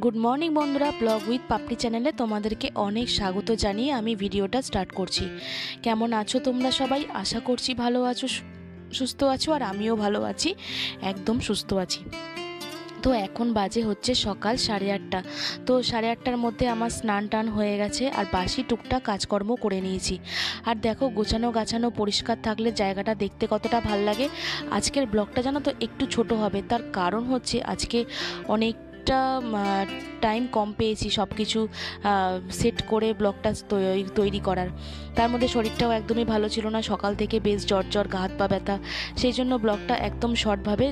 Good morning বন্ধুরা, blog with পাপড়ি চ্যানেলে তোমাদেরকে অনেক স্বাগত জানিয়ে আমি ভিডিওটা স্টার্ট করছি। কেমন আছো তোমরা সবাই? আশা করছি ভালো আছো, সুস্থ আছো, আর আমিও ভালো আছি, একদম সুস্থ আছি। তো এখন বাজে হচ্ছে সকাল 8:30। তো 8:30টার মধ্যে আমার স্নান টান হয়ে গেছে আর বাসি টুকটাক কাজকর্ম করে নিয়েছি। আর দেখো, গোছানো গাছানো পরিষ্কার থাকলে জায়গাটা দেখতে কতটা ভাল লাগে। আজকের ব্লগটা জানো তো একটু ছোট হবে, তার কারণ হচ্ছে আজকে অনেকটা টাইম কম পেয়েছি সব কিছু সেট করে ব্লগটা তৈরি করার। তার মধ্যে শরীরটাও একদমই ভালো ছিল না, সকাল থেকে বেশ জ্বর গা হাত পা ব্যথা। সেই জন্য ব্লগটা একদম শর্টভাবে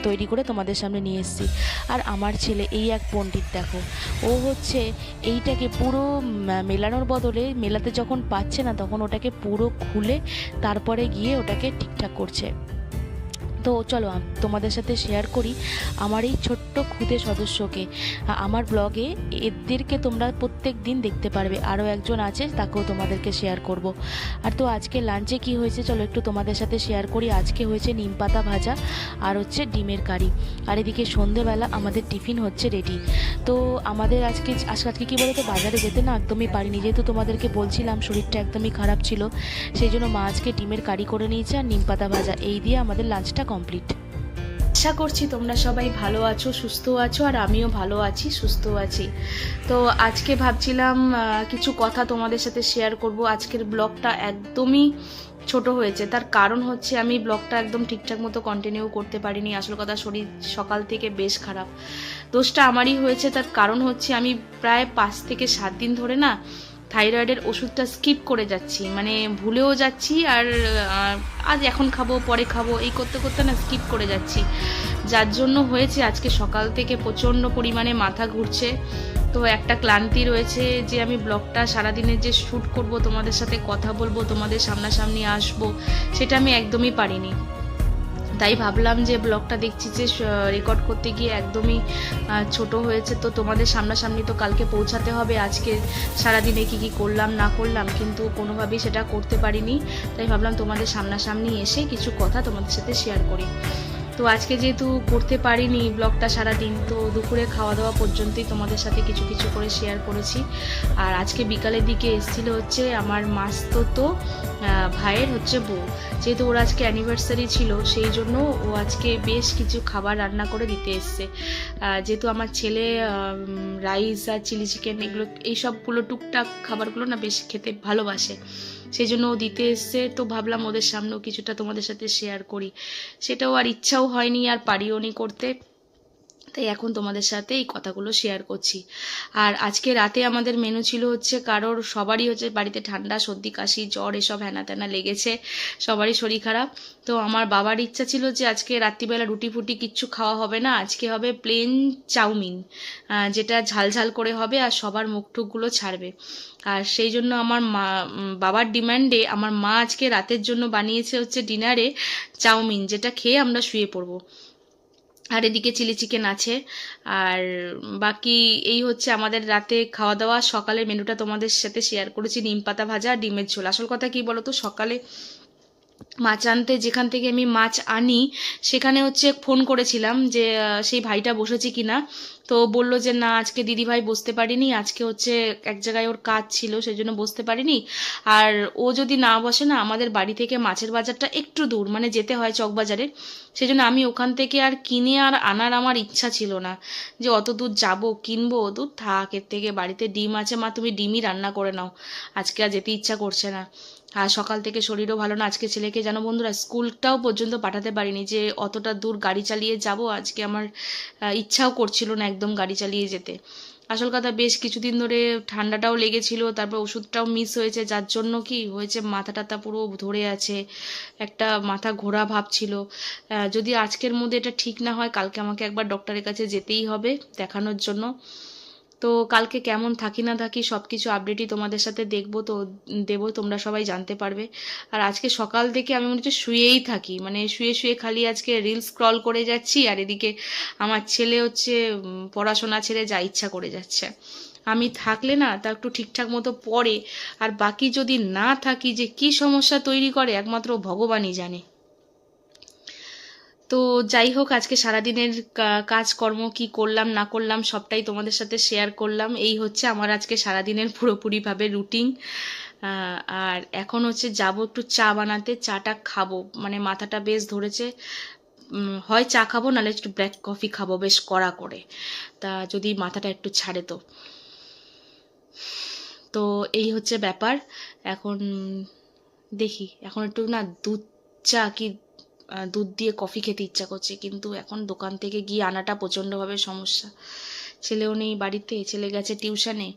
তৈরি করে তোমাদের সামনে নিয়ে এসেছি। আর আমার ছেলে এই এক পণ্ডিত, দেখো, ও হচ্ছে এইটাকে পুরো মেলানোর বদলে মেলাতে যখন পাচ্ছে না তখন ওটাকে পুরো খুলে তারপরে গিয়ে ওটাকে ঠিকঠাক করছে। তো চলো তোমাদের সাথে শেয়ার করি আমার এই ছোট্ট ক্ষুদে সদস্যকে। আমার ব্লগে এদেরকে তোমরা প্রত্যেক দিন দেখতে পারবে, আরও একজন আছে তাকেও তোমাদেরকে শেয়ার করব। আর তো আজকে লাঞ্চে কি হয়েছে চলো একটু তোমাদের সাথে শেয়ার করি। আজকে হয়েছে নিম পাতা ভাজা আর হচ্ছে ডিমের কারি। আর এদিকে সন্ধেবেলা আমাদের টিফিন হচ্ছে রেডি। তো আমাদের আজকে কি বলতো, বাজারে যেতে না একদমই পারিনি, যেহেতু তোমাদেরকে বলছিলাম শরীরটা একদমই খারাপ ছিল। সেই জন্য মা আজকে ডিমের কারি করে নিয়েছে আর নিম পাতা ভাজা, এই দিয়ে আমাদের লাঞ্চটা কমপ্লিট। আশা করছি তোমরা সবাই ভালো আছো, সুস্থ আছো, আর আমিও ভালো আছি, সুস্থ আছি। তো আজকে ভাবছিলাম কিছু কথা তোমাদের সাথে শেয়ার করব। আজকের ব্লগটা একদমই ছোট হয়েছে, তার কারণ হচ্ছে আমি ব্লগটা একদম ঠিকঠাক মতো কন্টিনিউ করতে পারিনি। আসল কথা, শরীর সকাল থেকে বেশ খারাপ, দোষটা আমারই হয়েছে। তার কারণ হচ্ছে আমি প্রায় 5 থেকে 7 দিন ধরে না থাইরয়েডের ওষুধটা স্কিপ করে যাচ্ছি, মানে ভুলেও যাচ্ছি। আর আজ এখন খাবো পরে খাবো এই করতে করতে না স্কিপ করে যাচ্ছি, যার জন্য হয়েছে আজকে সকাল থেকে প্রচণ্ড পরিমাণে মাথা ঘুরছে। তো একটা ক্লান্তি রয়েছে যে আমি ব্লগটা সারাদিনের যে শ্যুট করব, তোমাদের সাথে কথা বলবো, তোমাদের সামনাসামনি আসবো, সেটা আমি একদমই পারিনি। তাই ভাবলাম যে ব্লগটা দেখছি যে রেকর্ড করতে গিয়ে একদমই ছোট হয়েছে। তো তোমাদের সামনাসামনি তো কালকে পৌঁছাতে হবে আজকে সারাদিনে কি কি করলাম না করলাম, কিন্তু কোনোভাবেই সেটা করতে পারিনি। তাই ভাবলাম তোমাদের সামনাসামনি এসে কিছু কথা তোমাদের সাথে শেয়ার করি। তো আজকে যেহেতু করতে পারিনি ব্লগটা সারাদিন, তো দুপুরে খাওয়া দাওয়া পর্যন্তই তোমাদের সাথে কিছু কিছু করে শেয়ার করেছি। আর আজকে বিকালের দিকে এসেছিল হচ্ছে আমার মাসতো ভাইয়ের হচ্ছে বউ, যেহেতু ওর আজকে অ্যানিভার্সারি ছিল সেই জন্য ও আজকে বেশ কিছু খাবার রান্না করে দিতে এসছে। যেহেতু আমার ছেলে রাইস আর চিলি চিকেন এগুলো এইসবগুলো টুকটাক খাবারগুলো না বেশ খেতে ভালোবাসে, সেই জন্য ও দিতে এসছে। তো ভাবলাম ওদের সামনেও কিছুটা তোমাদের সাথে শেয়ার করি, সেটাও আর ইচ্ছাও হয়নি আর পারিও নি করতে। তাই এখন তোমাদের সাথে এই কথাগুলো শেয়ার করছি। আর আজকে রাতে আমাদের মেনু ছিল হচ্ছে সবারই হচ্ছে বাড়িতে ঠান্ডা সর্দি কাশি জ্বর এসব হ্যানা ত্যানা লেগেছে, সবারই শরীর খারাপ। তো আমার বাবার ইচ্ছা ছিল যে আজকে রাত্রিবেলা রুটি ফুটি কিচ্ছু খাওয়া হবে না, আজকে হবে প্লেন চাউমিন, যেটা ঝালঝাল করে হবে আর সবার মুখ টুকগুলো ছাড়বে। আর সেই জন্য আমার বাবার ডিমান্ডে আমার মা আজকে রাতের জন্য বানিয়েছে হচ্ছে ডিনারে চাউমিন, যেটা খেয়ে আমরা শুয়ে পড়বো। আর এদিকে চিলি চিকেন আছে। আর বাকি এই হচ্ছে আমাদের রাতে খাওয়া দাওয়া। সকালের মেনুটা তোমাদের সাথে শেয়ার করেছি, নিম পাতা ভাজা আর ডিমের ঝোল। আসল কথা কি বলতো, সকালে মাছ আনতে যেখান থেকে আমি মাছ আনি সেখানে হচ্ছে ফোন করেছিলাম যে সেই ভাইটা বসেছে কিনা। তো বললো যে না, আজকে দিদিভাই বসতে পারিনি, আজকে হচ্ছে এক জায়গায় ওর কাজ ছিল সেই জন্য বসতে পারিনি। আর ও যদি না বসে না, আমাদের বাড়ি থেকে মাছের বাজারটা একটু দূর, মানে যেতে হয় চকবাজারে, সেই জন্য আমি ওখান থেকে আর কিনে আর আনার আমার ইচ্ছা ছিল না, যে অত দূর যাবো কিনবো, দূর থাক এর থেকে। বাড়িতে ডিম আছে, মা তুমি ডিমই রান্না করে নাও, আজকে আর যেতে ইচ্ছা করছে না। আর সকাল থেকে শরীরও ভালো না, আজকে ছেলেকে জানো বন্ধুরা স্কুলটাও পর্যন্ত পাঠাতে পারিনি, যে অতটা দূর গাড়ি চালিয়ে যাব, আজকে আমার ইচ্ছাও করছিল না একদম গাড়ি চালিয়ে যেতে। আসল কথা, বেশ কিছুদিন ধরে ঠান্ডাটাও লেগেছিল, তারপর ওষুধটাও মিস হয়েছে, যার জন্য কি হয়েছে মাথা টাথা পুরো ধরে আছে, একটা মাথা ঘোরা ভাব ছিল। যদি আজকের মধ্যে এটা ঠিক না হয়, কালকে আমাকে একবার ডক্টরের কাছে যেতেই হবে দেখানোর জন্য। তো কালকে কেমন থাকি না থাকি সব কিছু আপডেটই তোমাদের সাথে দেখবো, তো দেবো, তোমরা সবাই জানতে পারবে। আর আজকে সকাল থেকে আমি মনে হচ্ছে শুয়েই থাকি, মানে শুয়ে শুয়ে খালি আজকে রিল স্ক্রল করে যাচ্ছি। আর এদিকে আমার ছেলে হচ্ছে পড়াশোনা ছেড়ে যা ইচ্ছা করে যাচ্ছে। আমি থাকলে না তা একটু ঠিকঠাক মতো পড়ে, আর বাকি যদি না থাকি যে কি সমস্যা তৈরি করে একমাত্র ভগবানই জানে। তো যাই হোক, আজকে সারাদিনের কাজকর্ম কি করলাম না করলাম সবটাই তোমাদের সাথে শেয়ার করলাম। এই হচ্ছে আমার আজকে সারাদিনের পুরোপুরিভাবে রুটিন। আর এখন হচ্ছে যাব একটু চা বানাতে, চাটা খাবো, মানে মাথাটা বেশ ধরেছে। হয় চা খাবো, নাহলে একটু ব্ল্যাক কফি খাবো বেশ কড়া করে, তা যদি মাথাটা একটু ছাড়ে তো। তো এই হচ্ছে ব্যাপার। এখন দেখি, এখন একটু না দুধ চা কি দুধ দিয়ে কফি খেতে ইচ্ছা করছে, কিন্তু এখন দোকান থেকে গিয়ে আনাটা প্রচণ্ডভাবে সমস্যা। ছেলেও নেই বাড়িতে, ছেলে গেছে টিউশনে।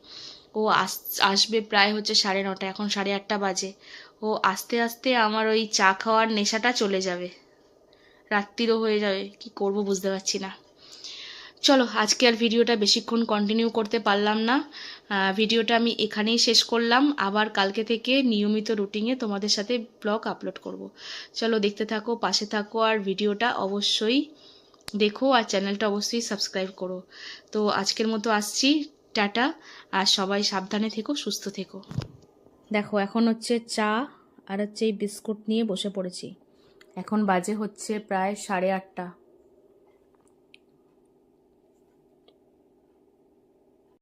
ও আসবে প্রায় হচ্ছে 9:30, এখন 8:30 বাজে। ও আস্তে আস্তে আমার ওই চা খাওয়ার নেশাটা চলে যাবে, রাত্রিরও হয়ে যাবে, কি করব বুঝতে পারছি না। চলো, আজকে আর ভিডিওটা বেশিক্ষণ কন্টিনিউ করতে পারলাম না। ভিডিওটা আমি এখানেই শেষ করলাম। আবার কালকে থেকে নিয়মিত রুটিনে তোমাদের সাথে ব্লগ আপলোড করব। চলো, দেখতে থাকো, পাশে থাকো, আর ভিডিওটা অবশ্যই দেখো, আর চ্যানেলটা অবশ্যই সাবস্ক্রাইব করো। তো আজকের মতো আসছি, টাটা। আর সবাই সাবধানে থেকো, সুস্থ থেকো। দেখো, এখন হচ্ছে চা আর হচ্ছে এই বিস্কুট নিয়ে বসে পড়েছি। এখন বাজে হচ্ছে প্রায় 8:30।